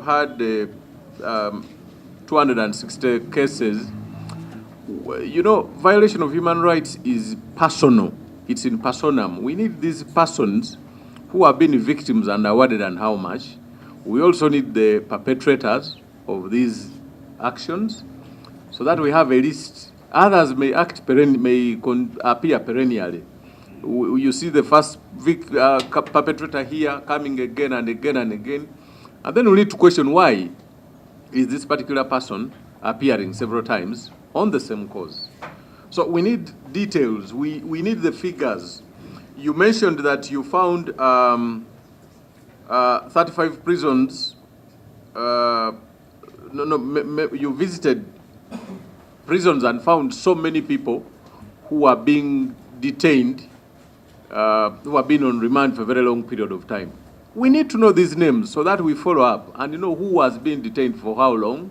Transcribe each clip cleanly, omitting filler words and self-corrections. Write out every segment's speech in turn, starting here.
have had 260 cases. You know, violation of human rights is personal. It's in personam. We need these persons who have been victims and awarded and how much. We also need the perpetrators of these actions so that we have a list. Others may appear perennially. You see the first perpetrator here coming again and again and again. And then we need to question, why is this particular person appearing several times on the same cause? So we need details. We need the figures. You mentioned that you found 35 prisons. You visited prisons and found so many people who are being detained, who have been on remand for a very long period of time. We need to know these names so that we follow up and know who has been detained for how long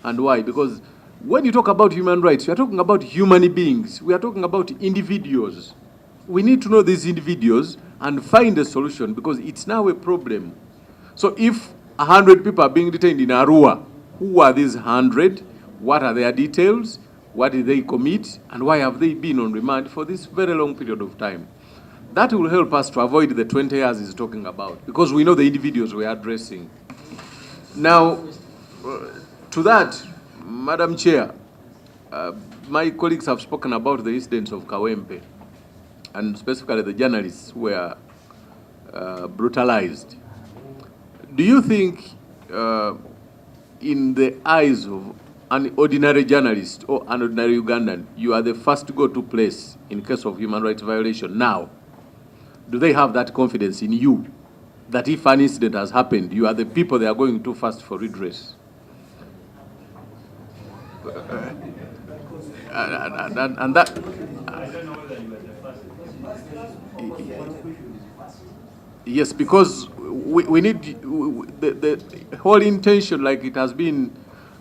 and why. Because when you talk about human rights, we are talking about human beings. We are talking about individuals. We need to know these individuals and find a solution, because it's now a problem. So if 100 people are being detained in Arua, who are these 100? What are their details? What did they commit? And why have they been on remand for this very long period of time? That will help us to avoid the 20 years he's talking about, because we know the individuals we are addressing. Now, to that, Madam Chair, my colleagues have spoken about the incidents of Kawempe, and specifically the journalists who were brutalized. Do you think, in the eyes of an ordinary journalist or an ordinary Ugandan, you are the first go-to place in case of human rights violation now? Do they have that confidence in you that if an incident has happened, you are the people they are going to first for redress? And that... Yes, because we need the whole intention, like it has been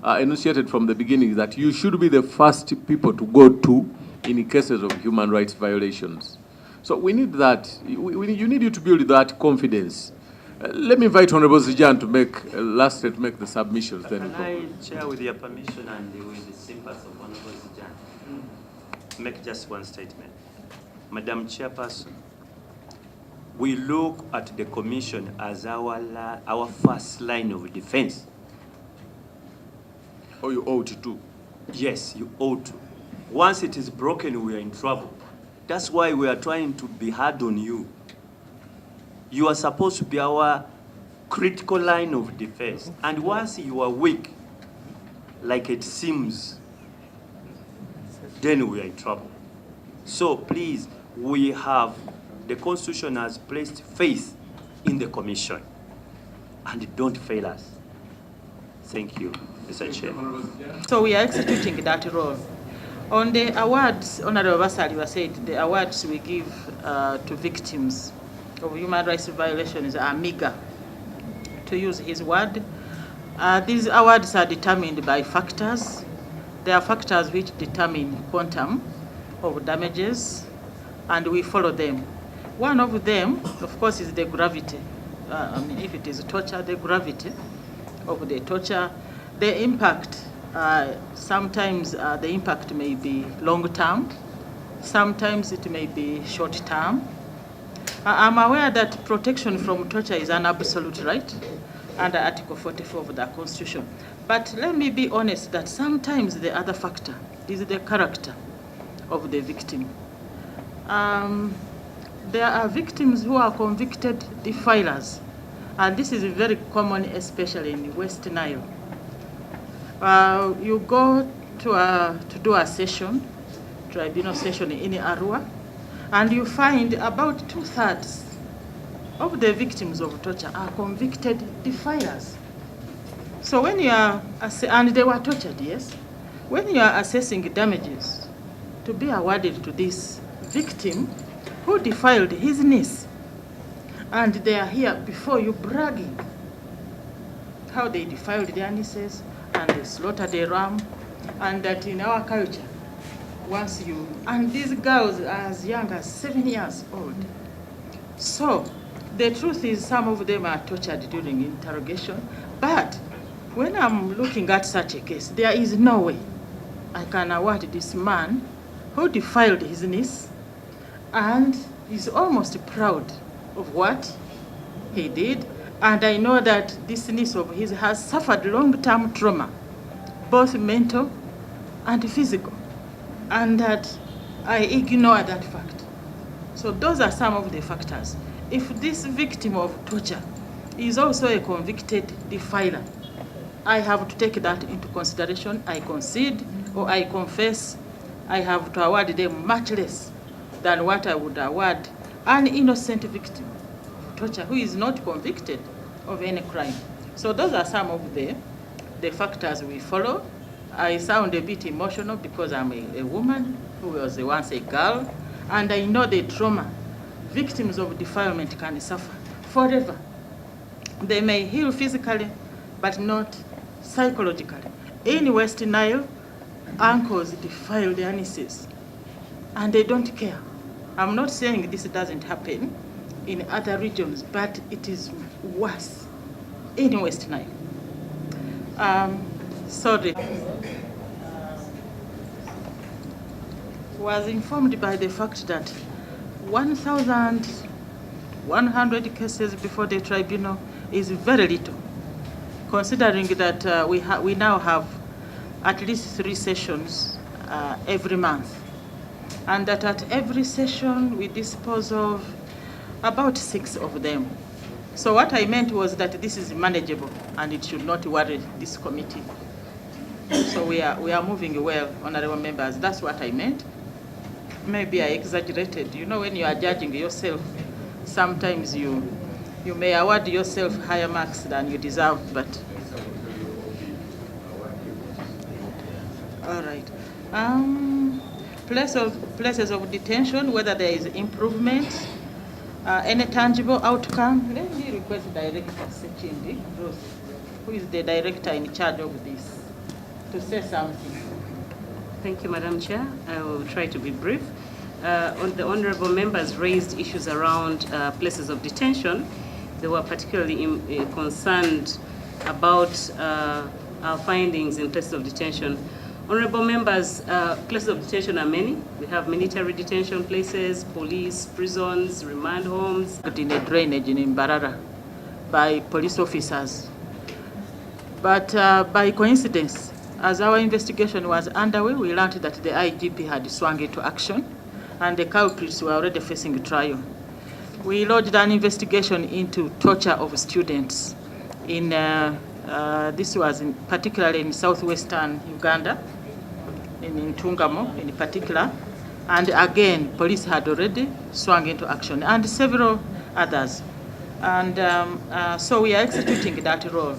enunciated from the beginning, that you should be the first people to go to in cases of human rights violations. So we need that. You need you to build that confidence. Let me invite Honorable Zijan to make last to make the submissions. Then Can I, Chair, with your permission and with the sympathy of Honorable Zijan, make just one statement. Madam Chairperson, we look at the Commission as our first line of defense. Oh, you ought to? Yes, you ought to. Once it is broken, we are in trouble. That's why we are trying to be hard on you. You are supposed to be our critical line of defense. And once you are weak, like it seems, then we are in trouble. So please, the Constitution has placed faith in the Commission, and don't fail us. Thank you, Mr. Chair. So we are executing that role. On the awards, Honorable Basali was said, the awards we give to victims of human rights violations are meager, to use his word. These awards are determined by factors. There are factors which determine quantum of damages, and we follow them. One of them, of course, is the gravity. If it is torture, the gravity of the torture, the impact. Sometimes the impact may be long-term, sometimes it may be short-term. I'm aware that protection from torture is an absolute right under Article 44 of the Constitution. But let me be honest that sometimes the other factor is the character of the victim. There are victims who are convicted defilers, and this is very common, especially in West Nile. You go to do a session, tribunal session in Arua, and you find about 2/3 of the victims of torture are convicted defilers. So when you are, and they were tortured, yes, when you are assessing damages to be awarded to this victim who defiled his niece, and they are here before you bragging how they defiled their nieces, and they slaughtered a ram, and that in our culture, and these girls are as young as 7 years old. So the truth is some of them are tortured during interrogation, but when I'm looking at such a case, there is no way I can award this man who defiled his niece and is almost proud of what he did. And I know that this niece of his has suffered long-term trauma, both mental and physical, and that I ignore that fact. So those are some of the factors. If this victim of torture is also a convicted defiler, I have to take that into consideration. I concede or I confess I have to award them much less than what I would award an innocent victim of torture who is not convicted of any crime. So those are some of the factors we follow. I sound a bit emotional because I'm a woman who was once a girl, and I know the trauma victims of defilement can suffer forever. They may heal physically, but not psychologically. In West Nile, uncles defile their nieces, and they don't care. I'm not saying this doesn't happen in other regions, but it is worse in West Nile. Sorry. Was informed by the fact that 1,100 cases before the tribunal is very little, considering that we now have at least 3 sessions every month, and that at every session we dispose of about 6 of them. So what I meant was that this is manageable and it should not worry this committee. So we are moving well, honorable members. That's what I meant. Maybe I exaggerated. You know, when you are judging yourself, sometimes you may award yourself higher marks than you deserve, but all right. Places of detention, whether there is improvement, any tangible outcome. Let me request Director Sechindi, who is the director in charge of this, to say something. Thank you, Madam Chair. I will try to be brief. The honourable members raised issues around places of detention. They were particularly concerned about our findings in places of detention. Honourable members, places of detention are many. We have military detention places, police, prisons, remand homes. In a drainage in Mbarara by police officers. But by coincidence, as our investigation was underway, we learned that the IGP had swung into action and the culprits were already facing trial. We lodged an investigation into torture of students in, this was particularly in southwestern Uganda, in Tungamo in particular. And again, police had already swung into action, and several others. And so we are executing that role.